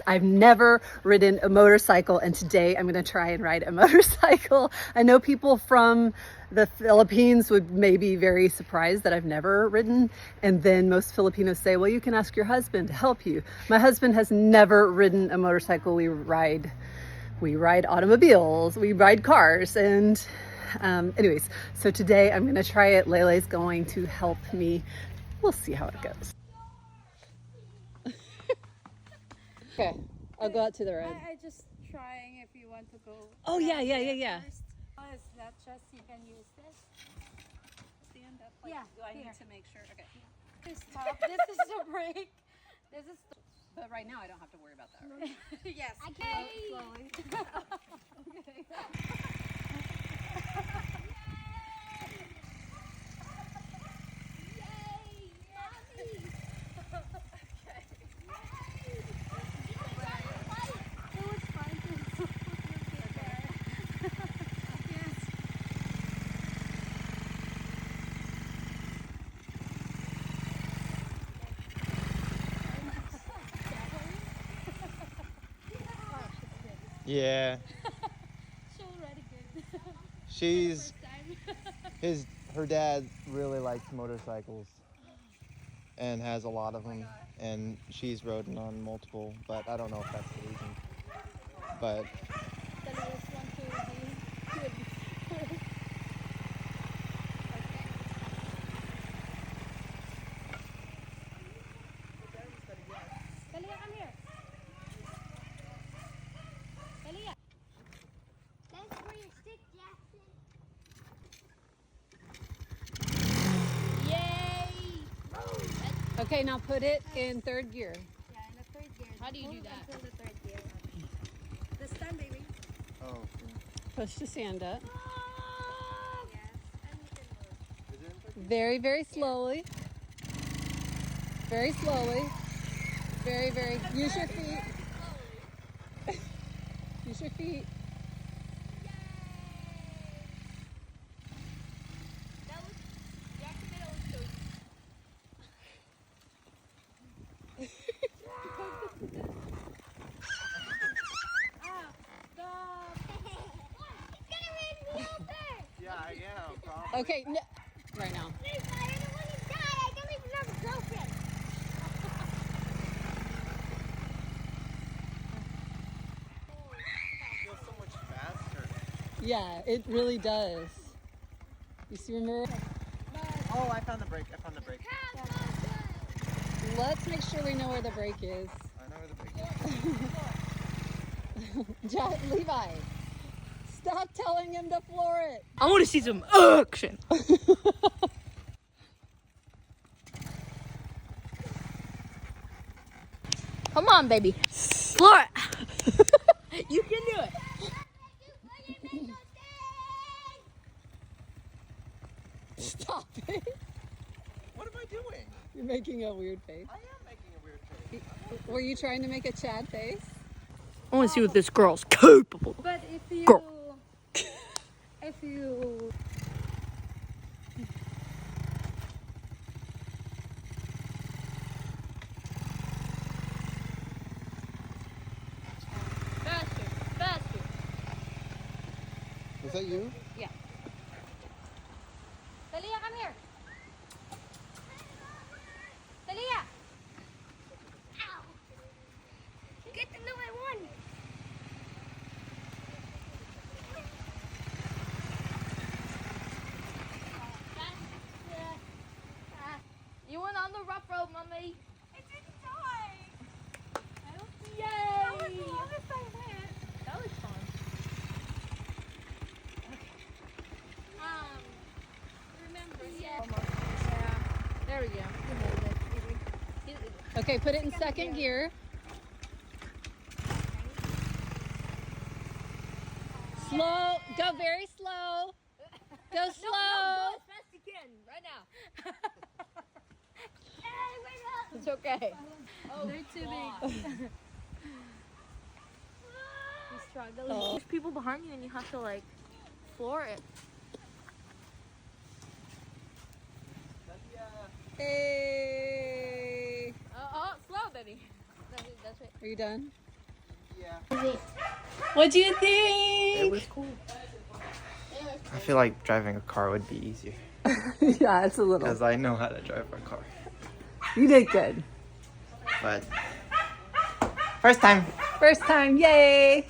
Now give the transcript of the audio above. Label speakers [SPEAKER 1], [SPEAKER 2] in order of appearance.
[SPEAKER 1] I've never ridden a motorcycle, and today I'm gonna try and ride a motorcycle. I know people from the Philippines would maybe be very surprised that I've never ridden, and then most Filipinos say, well, you can ask your husband to help you. My husband has never ridden a motorcycle. We ride automobiles, we ride cars, and anyways, so today I'm gonna try it. Lele's going to help me. We'll see how it goes. Okay, I'll go out to the road.
[SPEAKER 2] I just trying if you want to go.
[SPEAKER 1] Oh yeah.
[SPEAKER 2] First. Is that just you can use this?
[SPEAKER 3] Stand up. Like,
[SPEAKER 2] Yeah.
[SPEAKER 3] Do I
[SPEAKER 2] here.
[SPEAKER 3] need to make sure? Okay.
[SPEAKER 2] Please stop. This is the break. This is.
[SPEAKER 3] But right now I don't have to worry about that. Right?
[SPEAKER 2] Yes.
[SPEAKER 3] Okay.
[SPEAKER 2] Slowly.
[SPEAKER 3] Okay.
[SPEAKER 4] Yeah. Her dad really likes motorcycles and has a lot of them, and she's ridden on multiple, but I don't know if that's the reason. But
[SPEAKER 2] Kalia, come here. Kalia.
[SPEAKER 5] Thanks for your stick, Jackson.
[SPEAKER 2] Yay!
[SPEAKER 1] Okay, now put it in third gear.
[SPEAKER 2] Yeah, in the third gear.
[SPEAKER 3] How do you do that?
[SPEAKER 2] Until the third gear. This time, baby.
[SPEAKER 4] oh,
[SPEAKER 1] Push the sand up.
[SPEAKER 2] Yes. And you can move.
[SPEAKER 1] Very, very slowly. Very slowly. Very, very. Use your feet. Use your feet.
[SPEAKER 4] yeah, I am. Probably.
[SPEAKER 1] Okay, no, right now.
[SPEAKER 4] Feels so much faster.
[SPEAKER 1] Yeah, it really does. You see, remember?
[SPEAKER 4] Oh, I found the brake.
[SPEAKER 1] Let's make sure we know where the brake is.
[SPEAKER 4] I know where the brake is.
[SPEAKER 1] Levi, stop telling him to floor it.
[SPEAKER 3] I want to see some action. Come on, baby. Floor it. You can do it.
[SPEAKER 1] Stop it.
[SPEAKER 4] What am I doing?
[SPEAKER 1] You're making a weird face.
[SPEAKER 4] I am making a weird face.
[SPEAKER 1] Were you trying to make a Chad face?
[SPEAKER 3] I want to see what this girl's capable of.
[SPEAKER 2] But if you,
[SPEAKER 3] Go.
[SPEAKER 2] if you,
[SPEAKER 3] Faster.
[SPEAKER 4] Was that you?
[SPEAKER 3] Yeah.
[SPEAKER 2] Kalia, come here. Kalia.
[SPEAKER 5] Get the number one.
[SPEAKER 3] You went on the rough road, mommy.
[SPEAKER 5] I didn't die.
[SPEAKER 3] Yay!
[SPEAKER 5] That was the longest I went.
[SPEAKER 3] That was fun.
[SPEAKER 5] Remember,
[SPEAKER 3] Yeah. There we go.
[SPEAKER 1] Okay, put it in second gear. Slow, go very slow. Go slow.
[SPEAKER 3] Go as fast as you can, right now. It's okay.
[SPEAKER 2] Oh, they're too big.
[SPEAKER 3] You struggle.
[SPEAKER 1] Oh.
[SPEAKER 3] There's people behind you and you have to like floor it.
[SPEAKER 1] Hey.
[SPEAKER 3] Oh, slow, baby. That's it.
[SPEAKER 1] Are you done? What do you think?
[SPEAKER 4] was cool. I feel like driving a car would be easier
[SPEAKER 1] Yeah, it's a little.
[SPEAKER 4] because I know how to drive a car.
[SPEAKER 1] You did good.
[SPEAKER 4] But first time.
[SPEAKER 1] First time, yay!